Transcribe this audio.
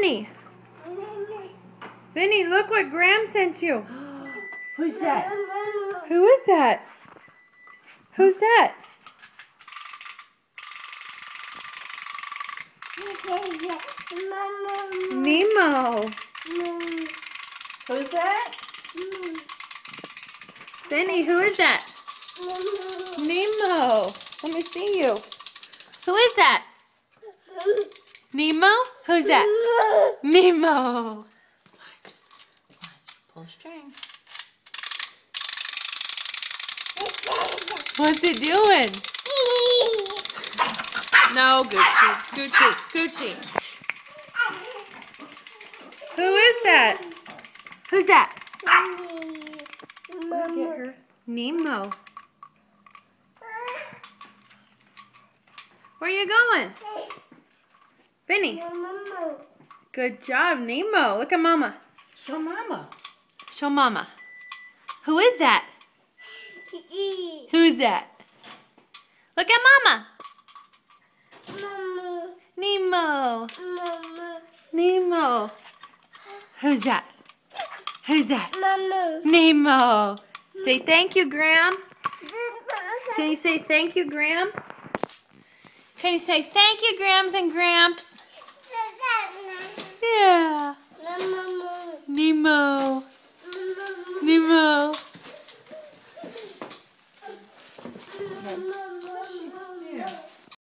Vinny. Vinny, look what Graham sent you. Who's that? Who is that? Who's that? Nemo. Who's that? Vinny, who is that? Nemo. Let me see you. Who is that? Nemo? Who's that? Nemo. Watch. Pull string. What's it doing? No, Gucci. Gucci. Who is that? Who's that? Get her. Nemo. Where are you going? Vinny. Good job, Nemo. Look at Mama. Show Mama. Show Mama. Who is that? Who's that? Look at Mama. Nemo. Nemo. Who's that? Who's that? Nemo. Say thank you, Graham. Say thank you, Graham. Can you say thank you, Grams and Gramps? Yeah.